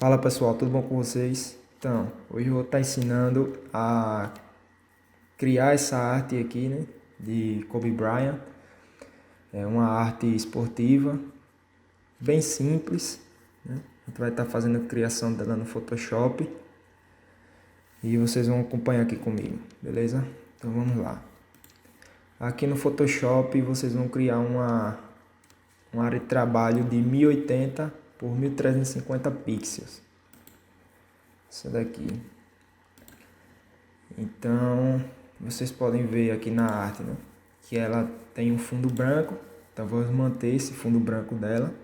Fala pessoal, tudo bom com vocês? Então, hoje eu vou estar ensinando a criar essa arte aqui, né, de Kobe Bryant. É uma arte esportiva, bem simples, né? A gente vai estar fazendo a criação dela no Photoshop e vocês vão acompanhar aqui comigo, beleza? Então vamos lá. Aqui no Photoshop vocês vão criar uma área de trabalho de 1080 por 1350 pixels. Essa daqui. Então, vocês podem ver aqui na arte, né, que ela tem um fundo branco. Então, vamos manter esse fundo branco dela.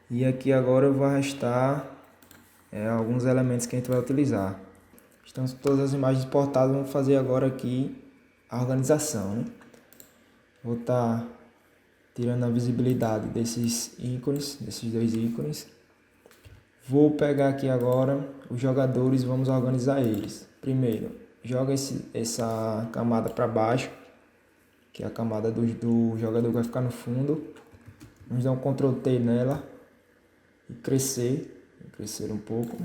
E aqui agora eu vou arrastar alguns elementos que a gente vai utilizar. Estão todas as imagens exportadas. Vamos fazer agora aqui a organização, né? Vou estar tirando a visibilidade desses ícones, desses dois ícones. Vou pegar aqui agora os jogadores e vamos organizar eles. Primeiro, joga essa camada para baixo, que é a camada do jogador que vai ficar no fundo. Vamos dar um Ctrl T nela e crescer um pouco.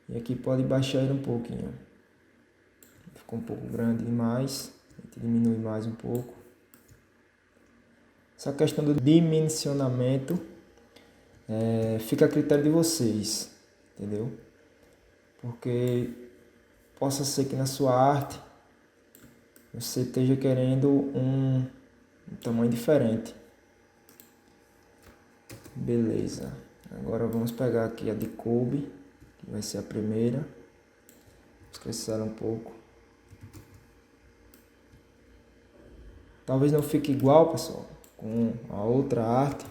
E aqui pode baixar ele um pouquinho. Ficou um pouco grande demais, a gente diminui mais um pouco. Essa questão do dimensionamento fica a critério de vocês, entendeu? Porque possa ser que na sua arte você esteja querendo um tamanho diferente. Beleza. Agora vamos pegar aqui a de Kobe, que vai ser a primeira. Vamos crescer ela um pouco. Talvez não fique igual, pessoal, com a outra arte,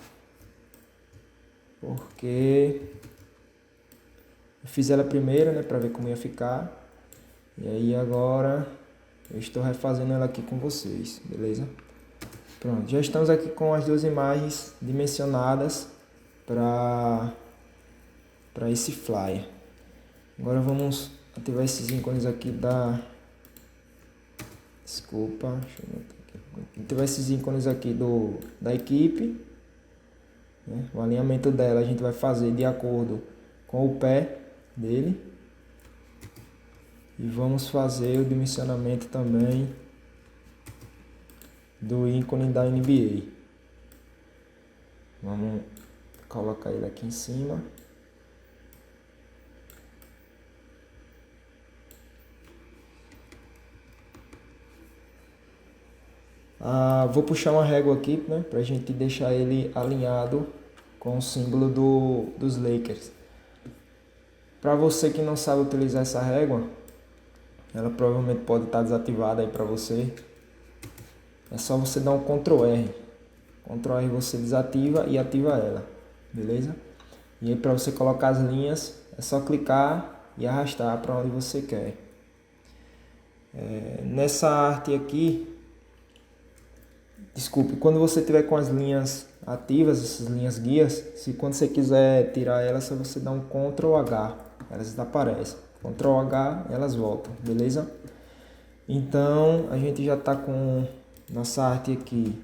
porque eu fiz ela primeiro, né, para ver como ia ficar. E aí agora eu estou refazendo ela aqui com vocês, beleza? Pronto, já estamos aqui com as duas imagens dimensionadas para esse flyer. Agora vamos ativar esses ícones aqui Desculpa, deixa eu botar aqui. Ativar esses ícones aqui da equipe, né? O alinhamento dela a gente vai fazer de acordo com o pé dele. E vamos fazer o dimensionamento também do ícone da NBA. Vamos colocar ele aqui em cima. Vou puxar uma régua aqui, né, para a gente deixar ele alinhado com o símbolo dos Lakers. Para você que não sabe utilizar essa régua, ela provavelmente pode estar desativada aí para você. É só você dar um Ctrl R. Ctrl R você desativa e ativa ela, beleza? E aí para você colocar as linhas, é só clicar e arrastar para onde você quer. Nessa arte aqui, desculpe, quando você tiver com as linhas ativas, essas linhas guias, quando você quiser tirar elas, é só você dar um Ctrl H, elas desaparecem. Ctrl H, elas voltam, beleza? Então, a gente já está com nossa arte aqui,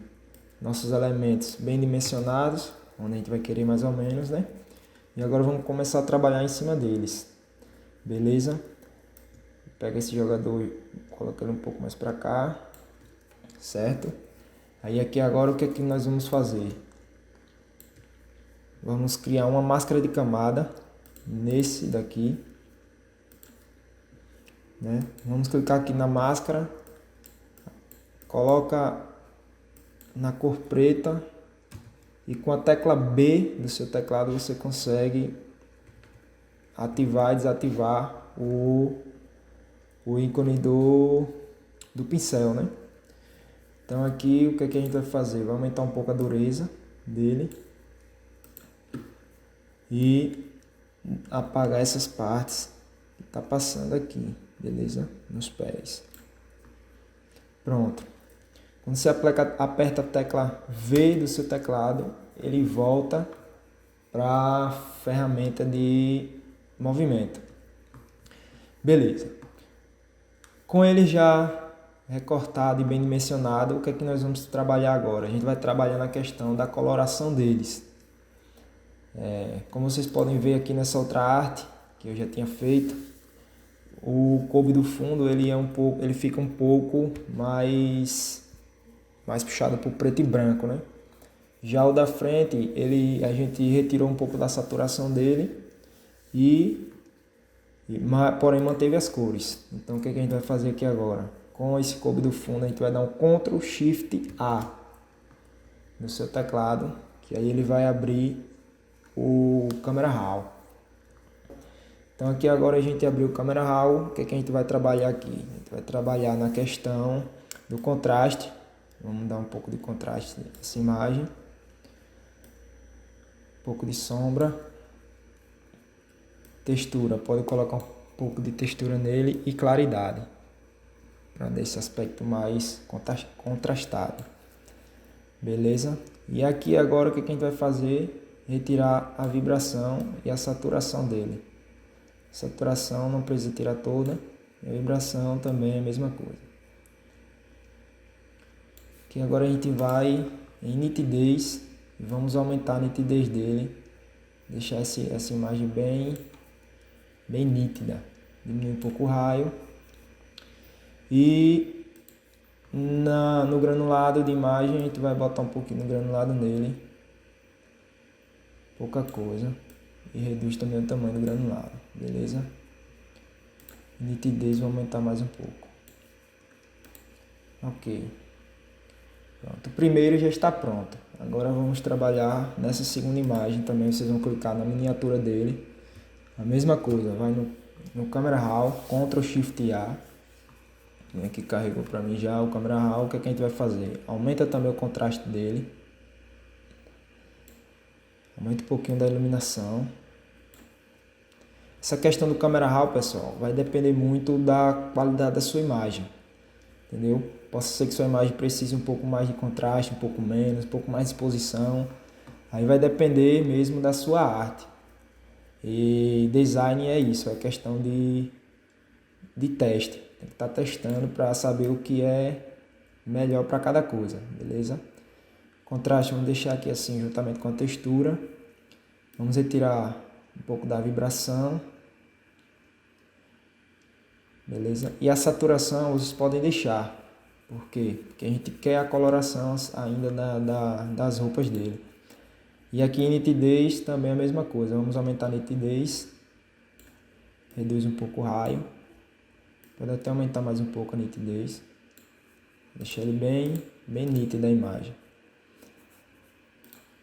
nossos elementos bem dimensionados, onde a gente vai querer mais ou menos, né? E agora vamos começar a trabalhar em cima deles, beleza? Pega esse jogador e coloca ele um pouco mais para cá, certo? Aí aqui agora o que é que nós vamos fazer? Vamos criar uma máscara de camada nesse daqui, né? Vamos clicar aqui na máscara, coloca na cor preta e com a tecla B do seu teclado você consegue ativar e desativar o ícone do pincel, né? Então aqui o que é que a gente vai fazer? Vai aumentar um pouco a dureza dele e apagar essas partes que está passando aqui, beleza? Nos pés. Pronto. Quando você aperta a tecla V do seu teclado, ele volta para a ferramenta de movimento. Beleza. Com ele já recortado e bem dimensionado, o que é que nós vamos trabalhar agora? A gente vai trabalhar na questão da coloração deles. Como vocês podem ver aqui nessa outra arte que eu já tinha feito, o Kobe do fundo ele fica um pouco mais puxado para o preto e branco, né? Já o da frente, a gente retirou um pouco da saturação dele porém manteve as cores. Então o que a gente vai fazer aqui agora? Com esse Kobe do fundo a gente vai dar um Ctrl Shift A no seu teclado, que aí ele vai abrir o Camera Raw. Então aqui agora a gente abriu o Camera Raw. O que a gente vai trabalhar aqui? A gente vai trabalhar na questão do contraste. Vamos dar um pouco de contraste nessa imagem. Um pouco de sombra. Textura, pode colocar um pouco de textura nele e claridade, para dar esse aspecto mais contrastado. Beleza? E aqui agora o que a gente vai fazer? Retirar a vibração e a saturação dele. Saturação não precisa tirar toda, e a vibração também é a mesma coisa. Aqui agora a gente vai em nitidez e vamos aumentar a nitidez dele, deixar essa imagem bem nítida. Diminuir um pouco o raio. E no granulado de imagem a gente vai botar um pouquinho no granulado nele. Pouca coisa. E reduz também o tamanho do granulado. Beleza? Nitidez vou aumentar mais um pouco. Ok. Pronto. O primeiro já está pronto. Agora vamos trabalhar nessa segunda imagem também. Vocês vão clicar na miniatura dele. A mesma coisa, vai no Camera Raw, Ctrl Shift A. Aqui carregou para mim já o Camera Raw. O que a gente vai fazer? Aumenta também o contraste dele. Aumenta um pouquinho da iluminação. Essa questão do Camera Raw, pessoal, vai depender muito da qualidade da sua imagem. Entendeu? Pode ser que sua imagem precise um pouco mais de contraste, um pouco menos, um pouco mais de exposição. Aí vai depender mesmo da sua arte. E design é isso, é questão de teste. Tem que estar testando para saber o que é melhor para cada coisa, beleza? Contraste vamos deixar aqui assim, juntamente com a textura. Vamos retirar um pouco da vibração. Beleza? E a saturação vocês podem deixar. Por quê? Porque a gente quer a coloração ainda das roupas dele. E aqui em nitidez também é a mesma coisa. Vamos aumentar a nitidez. Reduz um pouco o raio. Pode até aumentar mais um pouco a nitidez. Deixar ele bem nítido a imagem.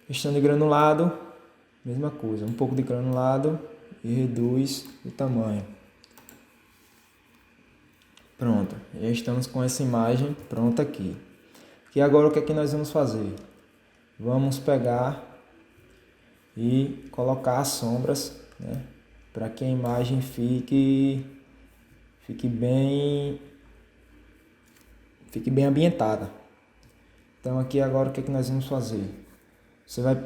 Questão de granulado. Mesma coisa. Um pouco de granulado e reduz o tamanho. Pronto. Já estamos com essa imagem pronta aqui. E agora o que é que nós vamos fazer? Vamos pegar e colocar as sombras, né, para que a imagem fique bem ambientada. Então aqui agora o que é que nós vamos fazer? Você vai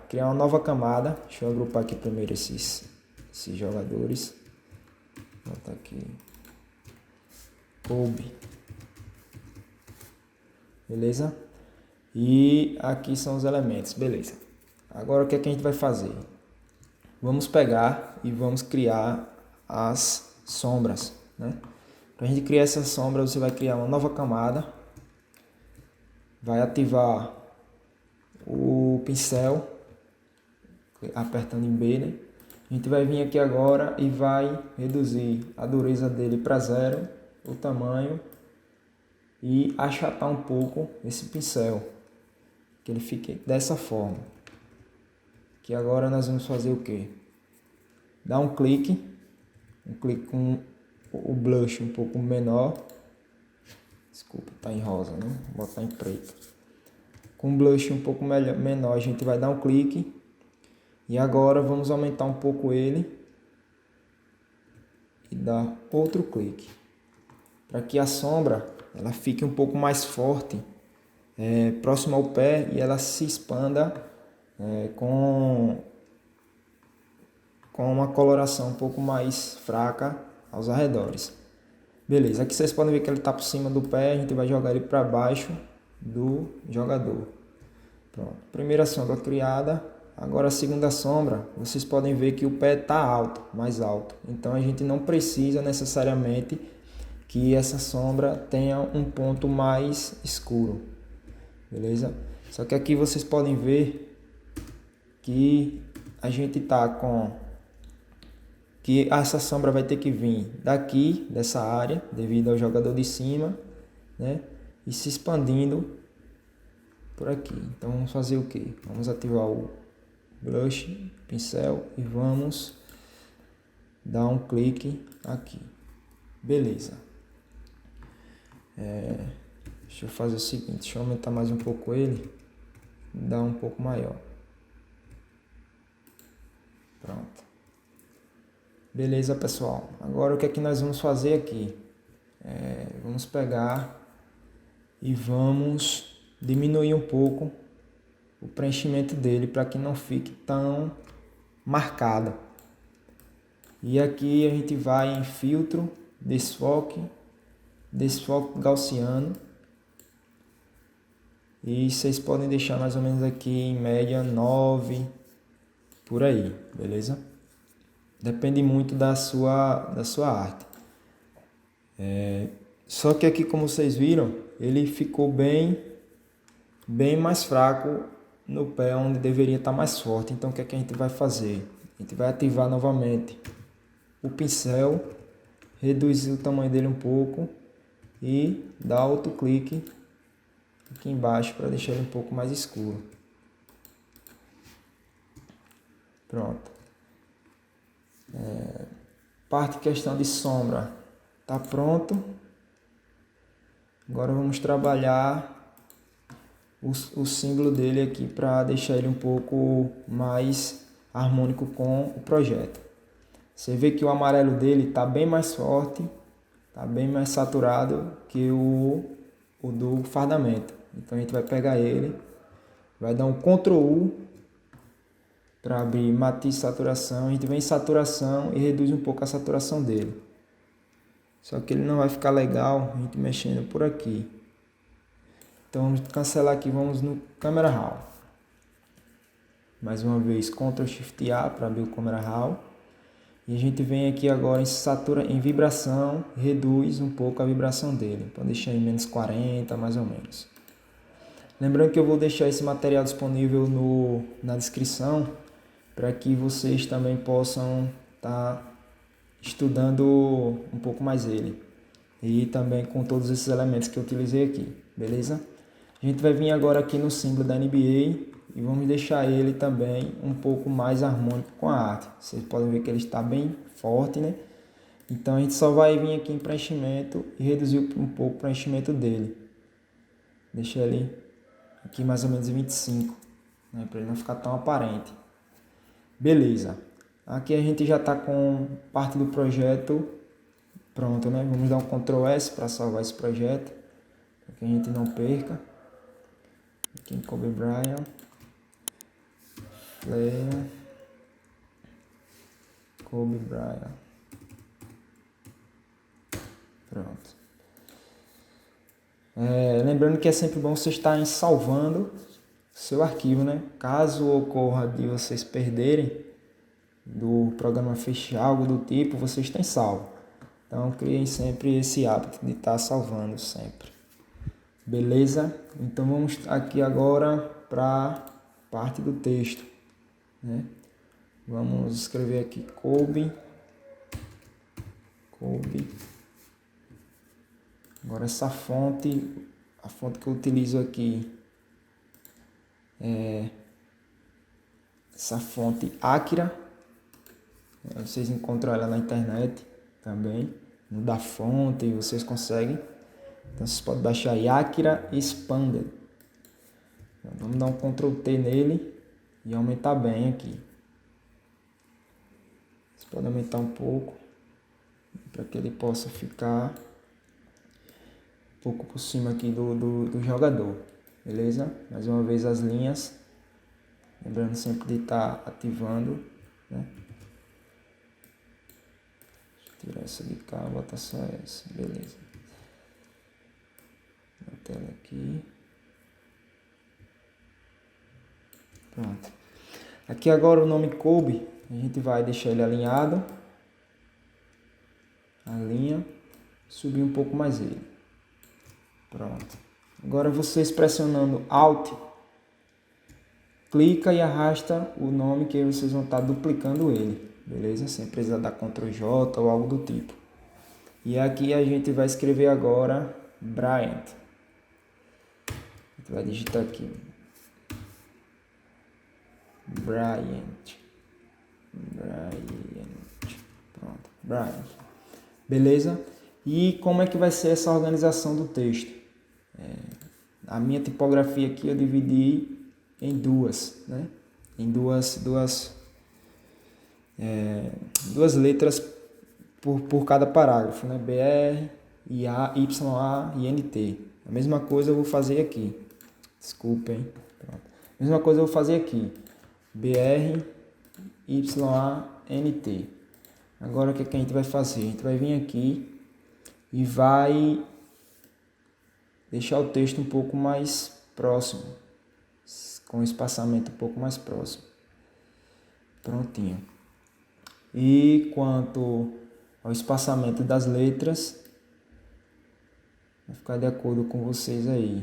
criar uma nova camada. Deixa eu agrupar aqui primeiro esses jogadores. Vou botar aqui Kobe. Beleza? E aqui são os elementos, beleza. Agora o que é que a gente vai fazer? Vamos pegar e vamos criar as sombras, né? Para a gente criar essa sombra, você vai criar uma nova camada. Vai ativar o pincel, apertando em B, né? A gente vai vir aqui agora e vai reduzir a dureza dele para 0, o tamanho, e achatar um pouco esse pincel, que ele fique dessa forma. Que agora nós vamos fazer o que? Dar um clique com o blush um pouco menor. Desculpa, tá em rosa, né? Vou botar em preto. Com o blush um pouco menor, a gente vai dar um clique. E agora vamos aumentar um pouco ele. E dar outro clique. Para que a sombra ela fique um pouco mais forte, próximo ao pé, e ela se expanda com uma coloração um pouco mais fraca aos arredores. Beleza, aqui vocês podem ver que ele está por cima do pé, a gente vai jogar ele para baixo do jogador. Pronto, primeira sombra criada. Agora a segunda sombra, vocês podem ver que o pé está alto, mais alto. Então a gente não precisa necessariamente que essa sombra tenha um ponto mais escuro, beleza? Só que aqui vocês podem ver que a gente tá com que essa sombra vai ter que vir daqui, dessa área, devido ao jogador de cima, né? E se expandindo por aqui. Então vamos fazer o que? Vamos ativar o brush, pincel e vamos dar um clique aqui. Beleza. Deixa eu fazer o seguinte, deixa eu aumentar mais um pouco ele, dar um pouco maior. Pronto. Beleza, pessoal. Agora o que é que nós vamos fazer aqui? Vamos pegar e vamos diminuir um pouco o preenchimento dele para que não fique tão marcado. E aqui a gente vai em filtro, desfoque gaussiano. E vocês podem deixar mais ou menos aqui em média 9, por aí, beleza? Depende muito da sua arte. Só que aqui, como vocês viram, ele ficou bem mais fraco no pé, onde deveria estar mais forte. Então o que é que a gente vai fazer? A gente vai ativar novamente o pincel, reduzir o tamanho dele um pouco e dar outro clique aqui embaixo para deixar ele um pouco mais escuro. Pronto. Parte questão de sombra tá pronto. Agora vamos trabalhar o símbolo dele aqui para deixar ele um pouco mais harmônico com o projeto. Você vê que o amarelo dele tá bem mais forte, tá bem mais saturado que o do fardamento. Então a gente vai pegar ele, vai dar um Ctrl U para abrir matiz saturação. A gente vem em saturação e reduz um pouco a saturação dele. Só que ele não vai ficar legal a gente mexendo por aqui. Então vamos cancelar aqui, vamos no Camera Raw. Mais uma vez Ctrl Shift A para abrir o Camera Raw. E a gente vem aqui agora em vibração, reduz um pouco a vibração dele. Pode deixar em menos 40, mais ou menos. Lembrando que eu vou deixar esse material disponível na descrição, para que vocês também possam estar estudando um pouco mais ele. E também com todos esses elementos que eu utilizei aqui, beleza? A gente vai vir agora aqui no símbolo da NBA e vamos deixar ele também um pouco mais harmônico com a arte. Vocês podem ver que ele está bem forte, né? Então a gente só vai vir aqui em preenchimento e reduzir um pouco o preenchimento dele. Deixa ele aqui mais ou menos em 25, né? Para ele não ficar tão aparente. Beleza. Aqui a gente já está com parte do projeto pronto, né? Vamos dar um Ctrl S para salvar esse projeto, para que a gente não perca. Aqui em Kobe Bryant, Flare, Kobe Bryant. Pronto. Lembrando que é sempre bom vocês estarem salvando seu arquivo, né? Caso ocorra de vocês perderem, do programa fechar, algo do tipo, vocês têm salvo. Então criem sempre esse hábito de estar salvando sempre. Beleza? Então vamos aqui agora para parte do texto, né? Vamos escrever aqui Kobe. Agora essa fonte, a fonte que eu utilizo aqui é essa fonte Akira. Vocês encontram ela na internet também, no da fonte vocês conseguem. Então vocês podem baixar aí Akira Expanded. Vamos dar um Ctrl T nele e aumentar bem aqui. Vocês podem aumentar um pouco para que ele possa ficar um pouco por cima aqui do jogador. Beleza? Mais uma vez as linhas. Lembrando sempre de estar ativando, né? Tirar essa de cá, botar só essa, beleza. Na tela aqui. Pronto. Aqui agora o nome Kobe, a gente vai deixar ele alinhado. Alinha, subir um pouco mais ele. Pronto. Agora vocês pressionando Alt, clica e arrasta o nome que vocês vão estar duplicando ele. Beleza? Sem precisar dar Ctrl J ou algo do tipo. E aqui a gente vai escrever agora Bryant. A gente vai digitar aqui. Bryant. Pronto. Bryant. Beleza? E como é que vai ser essa organização do texto? A minha tipografia aqui eu dividi em duas, né? Em duas letras por cada parágrafo, né? BR, IA, YA e NT. A mesma coisa eu vou fazer aqui. Desculpem. Pronto. A mesma coisa eu vou fazer aqui. BR, YA, NT. Agora o que a gente vai fazer? A gente vai vir aqui e vai deixar o texto um pouco mais próximo, com o espaçamento um pouco mais próximo. Prontinho. E quanto ao espaçamento das letras, vai ficar de acordo com vocês aí.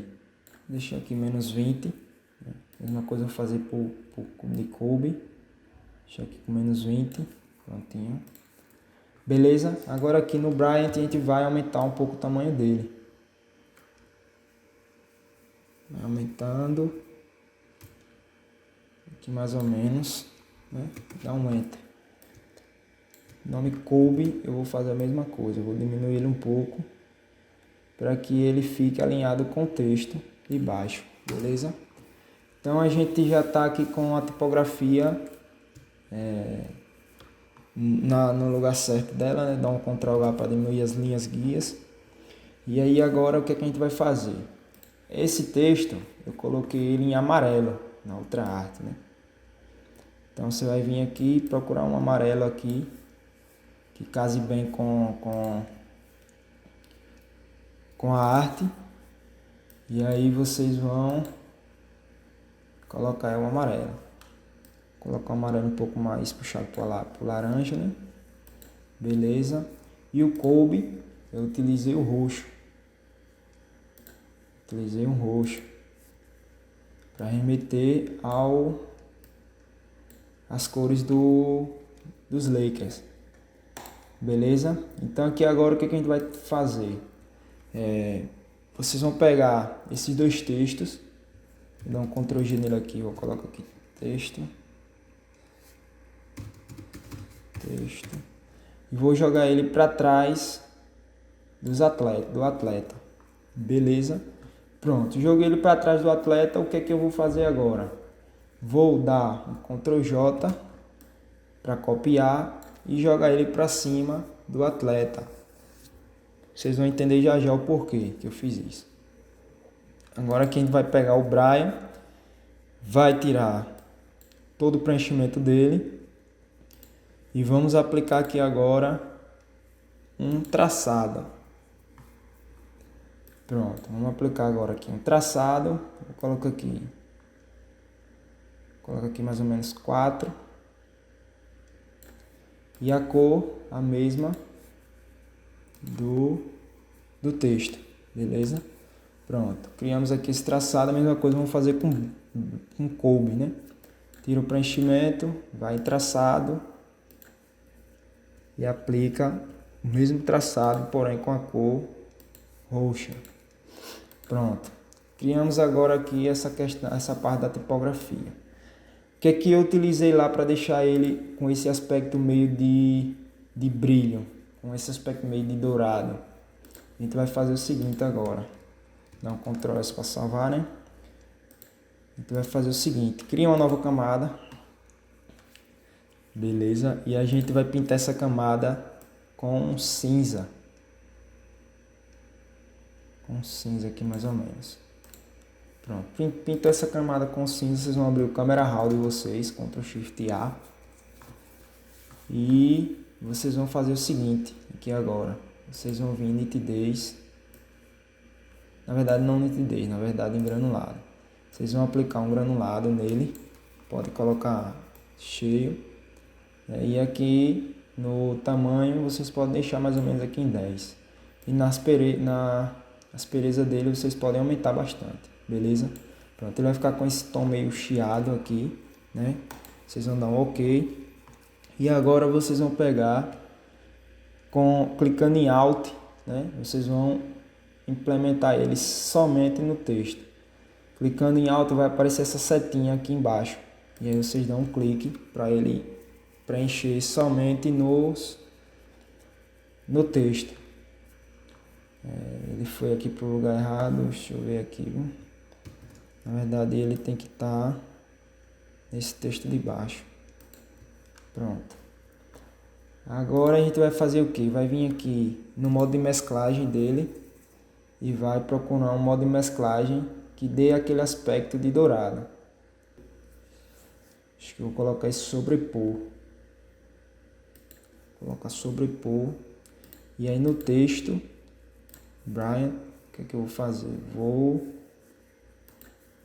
Vou deixar aqui menos 20. Né? Mesma coisa eu vou fazer por de Kobe. Deixar aqui com menos 20. Prontinho. Beleza? Agora aqui no Bryant a gente vai aumentar um pouco o tamanho dele. Vai aumentando. Aqui mais ou menos. Né? Dá um Enter. Nome Kobe, eu vou fazer a mesma coisa. Eu vou diminuir ele um pouco. Para que ele fique alinhado com o texto de baixo. Beleza? Então a gente já está aqui com a tipografia no lugar certo dela, né? Dá um Ctrl H para diminuir as linhas guias. E aí agora o que a gente vai fazer? Esse texto eu coloquei ele em amarelo na outra arte, né? Então você vai vir aqui e procurar um amarelo aqui que case bem com a arte. E aí vocês vão colocar o amarelo. Colocar o amarelo um pouco mais puxado para o laranja, né? Beleza. E o Kobe, eu utilizei o roxo. Utilizei um roxo para remeter às cores dos Lakers. Beleza? Então aqui agora o que a gente vai fazer? Vocês vão pegar esses dois textos. Vou dar um Ctrl G nele aqui. Vou colocar aqui texto. E vou jogar ele para trás do atleta. Beleza? Pronto, joguei ele para trás do atleta. O que é que eu vou fazer agora? Vou dar um Ctrl J para copiar e jogar ele para cima do atleta. Vocês vão entender já já o porquê que eu fiz isso. Agora aqui a gente vai pegar o Brian, vai tirar todo o preenchimento dele e vamos aplicar aqui agora um traçado. Pronto, vamos aplicar agora aqui um traçado. Eu coloco aqui mais ou menos 4. E a cor a mesma do texto, beleza? Pronto, criamos aqui esse traçado, a mesma coisa vamos fazer com Kobe, né? Tira o preenchimento, vai em traçado e aplica o mesmo traçado, porém com a cor roxa. Pronto, criamos agora aqui essa parte da tipografia. O que é que eu utilizei lá para deixar ele com esse aspecto meio de brilho, com esse aspecto meio de dourado? A gente vai fazer o seguinte agora. Dá um Ctrl S para salvar, né? A gente vai fazer o seguinte. Cria uma nova camada. Beleza? E a gente vai pintar essa camada com cinza. Com cinza aqui mais ou menos. Pronto. Pintou essa camada com cinza. Vocês vão abrir o Camera Raw de vocês. Ctrl Shift A. E vocês vão fazer o seguinte. Aqui agora. Vocês vão vir em nitidez. Na verdade não em granulado. Vocês vão aplicar um granulado nele. Pode colocar cheio. E aqui no tamanho vocês podem deixar mais ou menos aqui em 10. E na aspereza dele vocês podem aumentar bastante, beleza? Pronto, ele vai ficar com esse tom meio chiado aqui, né? Vocês vão dar um OK. E agora vocês vão pegar, clicando em Alt, né? Vocês vão implementar ele somente no texto. Clicando em Alt vai aparecer essa setinha aqui embaixo. E aí vocês dão um clique para ele preencher somente no texto. Ele foi aqui para o lugar errado, deixa eu ver aqui. Na verdade ele tem que estar nesse texto de baixo. Pronto. Agora a gente vai fazer o que? Vai vir aqui no modo de mesclagem dele e vai procurar um modo de mesclagem que dê aquele aspecto de dourado. Acho que eu vou colocar esse sobrepor. Vou colocar sobrepor. E aí no texto, Brian, o que é que eu vou fazer? Vou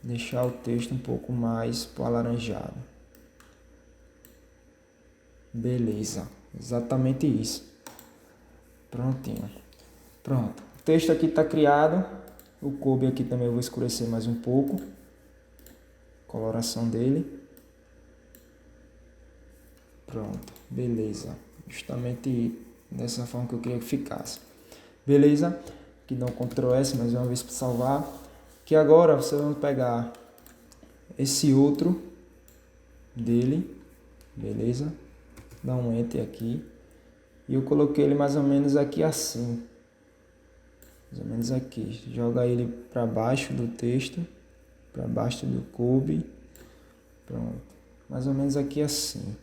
deixar o texto um pouco mais pro alaranjado. Beleza, exatamente isso. Prontinho. Pronto. O texto aqui está criado. O Kobe aqui também eu vou escurecer mais um pouco. Coloração dele. Pronto, beleza. Justamente dessa forma que eu queria que ficasse. Beleza? Aqui dá um Ctrl S mais uma vez para salvar. Que agora vocês vão pegar esse outro dele. Beleza? Dá um Enter aqui. E eu coloquei ele mais ou menos aqui assim. Mais ou menos aqui. Joga ele para baixo do texto. Para baixo do Kobe. Pronto. Mais ou menos aqui assim.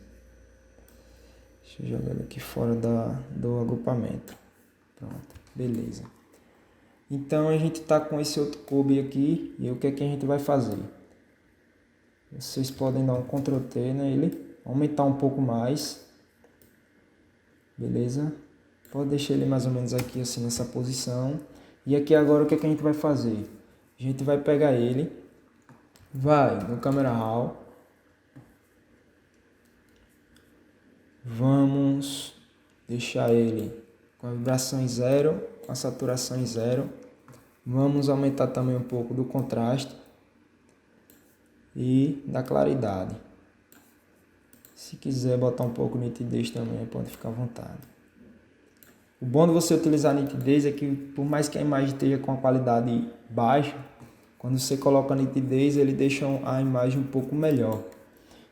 Deixa eu jogar ele aqui fora do agrupamento. Pronto. Beleza. Então a gente está com esse outro Kobe aqui. E o que é que a gente vai fazer? Vocês podem dar um Ctrl T nele. Aumentar um pouco mais. Beleza? Pode deixar ele mais ou menos aqui assim nessa posição. E aqui agora o que é que a gente vai fazer? A gente vai pegar ele. Vai no Camera Raw. Vamos deixar ele com a vibração em 0, com a saturação em 0. Vamos aumentar também um pouco do contraste e da claridade. Se quiser botar um pouco de nitidez também, pode ficar à vontade. O bom de você utilizar a nitidez é que, por mais que a imagem esteja com a qualidade baixa, quando você coloca a nitidez, ele deixa a imagem um pouco melhor.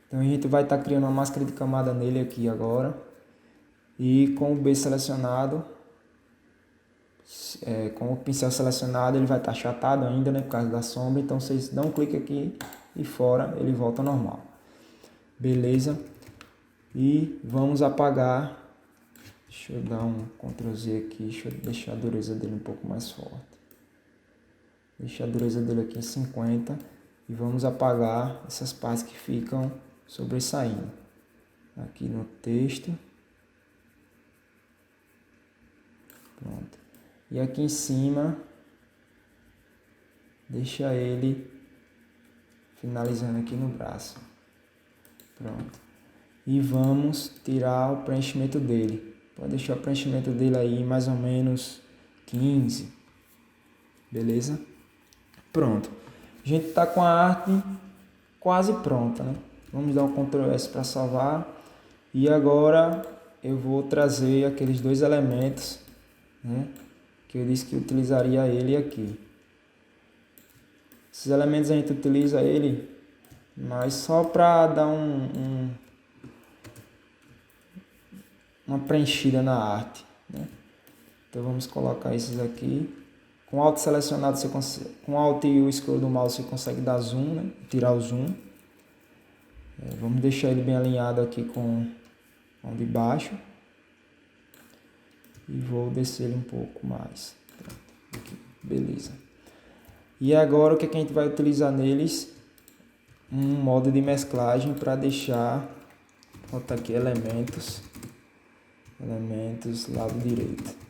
Então a gente vai estar criando uma máscara de camada nele aqui agora. E com o B selecionado, com o pincel selecionado, ele vai estar achatado ainda, né, por causa da sombra. Então vocês dão um clique aqui e fora, ele volta ao normal. Beleza? E vamos apagar. Deixa eu dar um Ctrl Z aqui, deixa eu deixar a dureza dele um pouco mais forte. Deixa a dureza dele aqui em 50 e vamos apagar essas partes que ficam sobressaindo. Aqui no texto. Pronto. E aqui em cima, deixa ele finalizando aqui no braço. Pronto. E vamos tirar o preenchimento dele. Pode deixar o preenchimento dele aí mais ou menos 15. Beleza? Pronto. A gente está com a arte quase pronta, né? Vamos dar um Ctrl S para salvar. E agora eu vou trazer aqueles dois elementos, né, que eu disse que utilizaria ele aqui. Esses elementos a gente utiliza ele, mas só para dar uma preenchida na arte, né? Então vamos colocar esses aqui. Com Alt selecionado, com Alt e o scroll do mouse você consegue dar zoom, né? Tirar o zoom. Vamos deixar ele bem alinhado aqui com o de baixo. E vou descer ele um pouco mais. Aqui, beleza. E agora o que a gente vai utilizar neles? Um modo de mesclagem para deixar. Vou botar aqui elementos. Elementos, lado direito.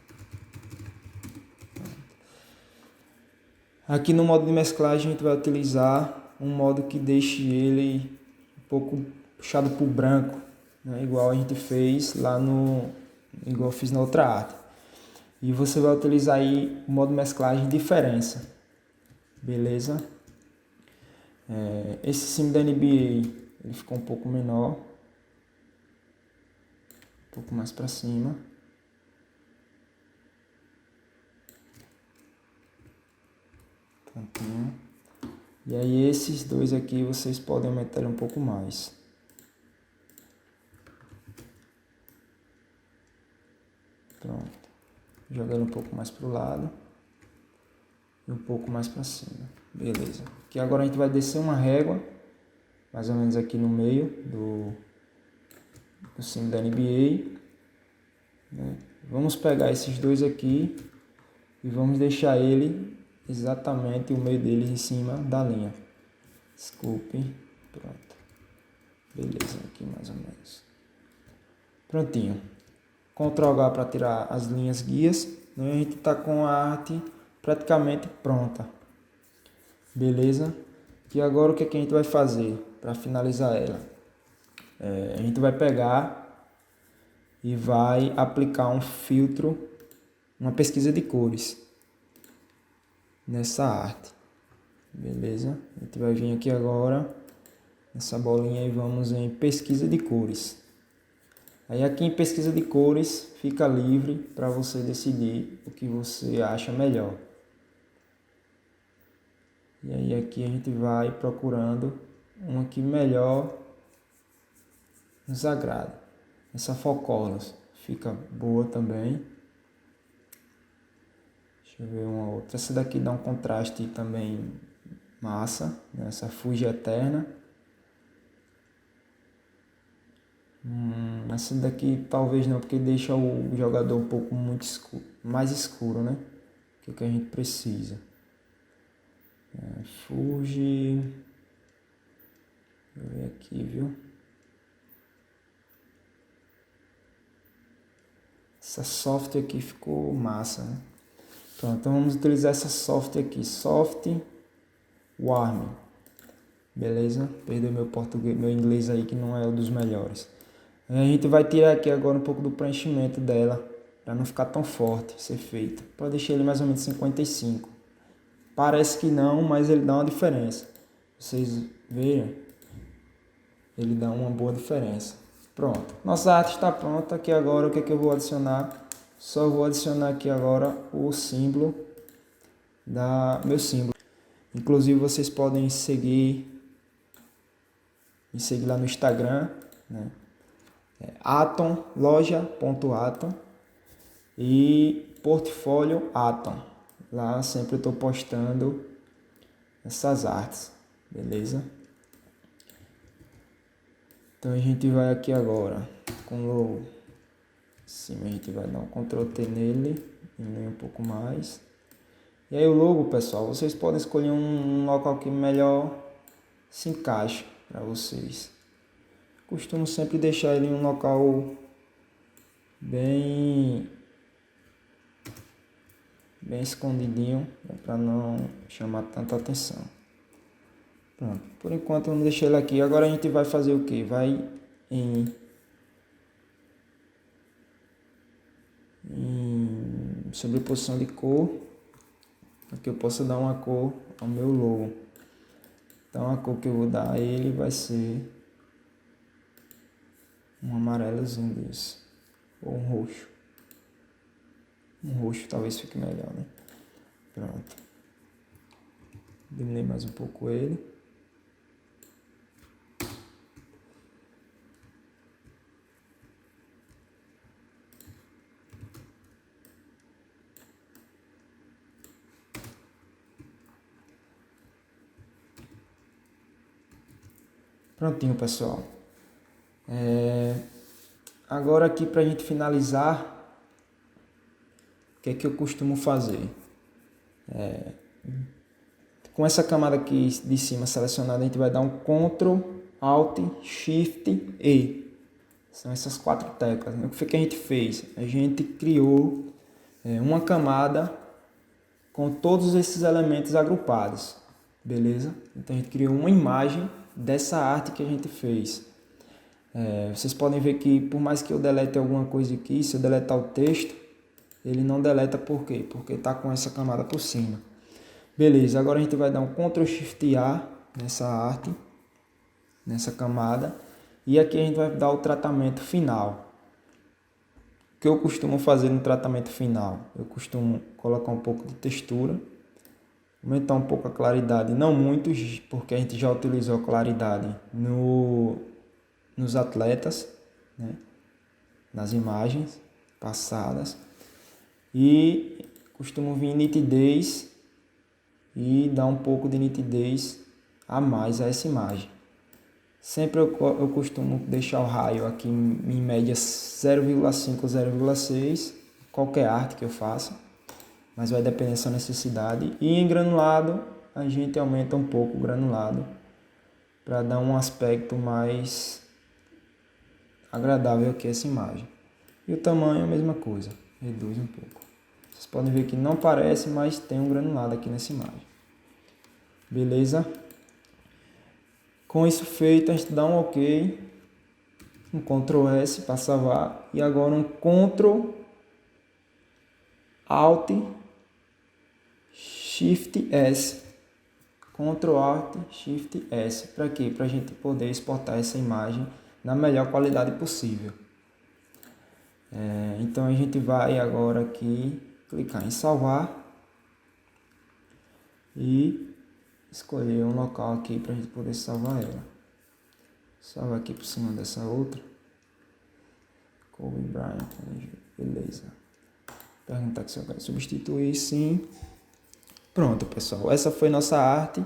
Aqui no modo de mesclagem a gente vai utilizar um modo que deixe ele um pouco puxado pro branco, né? Igual a gente fez lá igual eu fiz na outra arte. E você vai utilizar aí o modo mesclagem diferença, beleza? Esse símbolo da NBA ele ficou um pouco menor, um pouco mais para cima. Prontinho. E aí esses dois aqui vocês podem aumentar um pouco mais. Pronto. Joga ele um pouco mais para o lado e um pouco mais para cima. Beleza. Aqui agora a gente vai descer uma régua, mais ou menos aqui no meio do símbolo da NBA. Né? Vamos pegar esses dois aqui e vamos deixar ele exatamente o meio deles em cima da linha. Desculpe. Pronto. Beleza, aqui mais ou menos. Prontinho. Ctrl H para tirar as linhas guias. Né? A gente está com a arte praticamente pronta. Beleza? E agora o que, que a gente vai fazer para finalizar ela? A gente vai pegar e vai aplicar um filtro, uma pesquisa de cores nessa arte. Beleza? A gente vai vir aqui agora nessa bolinha e vamos em pesquisa de cores. Aí aqui em pesquisa de cores fica livre para você decidir o que você acha melhor. E aí aqui a gente vai procurando uma que melhor nos agrada. Essa Focolors fica boa também. Deixa eu ver uma outra. Essa daqui dá um contraste também massa, né? Essa Fuji Eterna. Essa daqui talvez não, porque deixa o jogador um pouco muito escuro, mais escuro, né? Que é o que a gente precisa. Fuji. Deixa eu ver aqui, viu? Essa soft aqui ficou massa, né? Pronto, então vamos utilizar essa soft aqui. Soft Warm. Beleza? Perdeu meu português, meu inglês aí que não é um dos melhores. A gente vai tirar aqui agora um pouco do preenchimento dela, para não ficar tão forte esse efeito. Pode deixar ele mais ou menos 55. Parece que não, mas ele dá uma diferença. Vocês verem, ele dá uma boa diferença. Pronto, nossa arte está pronta. Aqui agora o que, é que eu vou adicionar? Só vou adicionar aqui agora o símbolo meu símbolo. Inclusive vocês podem me seguir lá no Instagram, né? Atom, loja.atom e portfólio Atom. Lá sempre eu estou postando essas artes, beleza? Então a gente vai aqui agora com o logo. Em cima a gente vai dar um Ctrl T nele, diminuir um pouco mais. E aí o logo, pessoal, vocês podem escolher um local que melhor se encaixe para vocês. Costumo sempre deixar ele em um local bem escondidinho, para não chamar tanta atenção. Pronto, por enquanto vamos deixar ele aqui. Agora a gente vai fazer o que? Vai em sobreposição de cor, para que eu possa dar uma cor ao meu logo. Então a cor que eu vou dar a ele vai ser um amarelozinho desse, ou um roxo. Um roxo talvez fique melhor, né? Pronto. Diminuir mais um pouco ele. Prontinho, pessoal. Agora aqui para a gente finalizar, o que é que eu costumo fazer? Com essa camada aqui de cima selecionada, a gente vai dar um Ctrl, Alt, Shift, E. São essas 4 teclas. O que foi que a gente fez? A gente criou uma camada com todos esses elementos agrupados. Beleza? Então a gente criou uma imagem dessa arte que a gente fez. Vocês podem ver que por mais que eu delete alguma coisa aqui, se eu deletar o texto, ele não deleta. Por quê? Porque está com essa camada por cima. Beleza, agora a gente vai dar um Ctrl Shift A nessa arte, nessa camada, e aqui a gente vai dar o tratamento final. O que eu costumo fazer no tratamento final? Eu costumo colocar um pouco de textura, aumentar um pouco a claridade, não muito, porque a gente já utilizou a claridade nos atletas, né? Nas imagens passadas, e costumo vir em nitidez e dar um pouco de nitidez a mais a essa imagem. Sempre eu costumo deixar o raio aqui em média 0,5 ou 0,6, qualquer arte que eu faça, mas vai depender da sua necessidade. E em granulado, a gente aumenta um pouco o granulado para dar um aspecto mais agradável aqui a essa imagem. E o tamanho é a mesma coisa, reduz um pouco. Vocês podem ver que não parece, mas tem um granulado aqui nessa imagem. Beleza? Com isso feito, a gente dá um OK, um Ctrl S para salvar, e agora um Ctrl Alt Shift S. Ctrl Alt Shift S. Para quê? Para a gente poder exportar essa imagem na melhor qualidade possível. Então a gente vai agora aqui clicar em salvar e escolher um local aqui para a gente poder salvar ela. Salva aqui por cima dessa outra. Kobe Bryant, beleza. Perguntar se eu quero substituir, sim. Pronto, pessoal. Essa foi nossa arte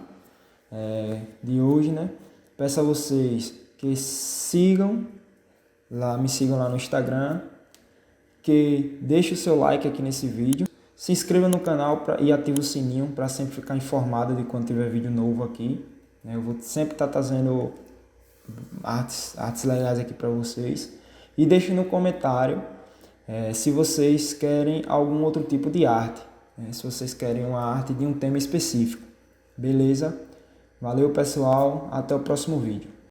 de hoje, né? Peço a vocês que me sigam lá no Instagram, que deixe o seu like aqui nesse vídeo, se inscreva no canal e ative o sininho para sempre ficar informado de quando tiver vídeo novo aqui. Eu vou sempre estar trazendo artes legais aqui para vocês. E deixe no comentário se vocês querem algum outro tipo de arte, se vocês querem uma arte de um tema específico. Beleza? Valeu, pessoal. Até o próximo vídeo.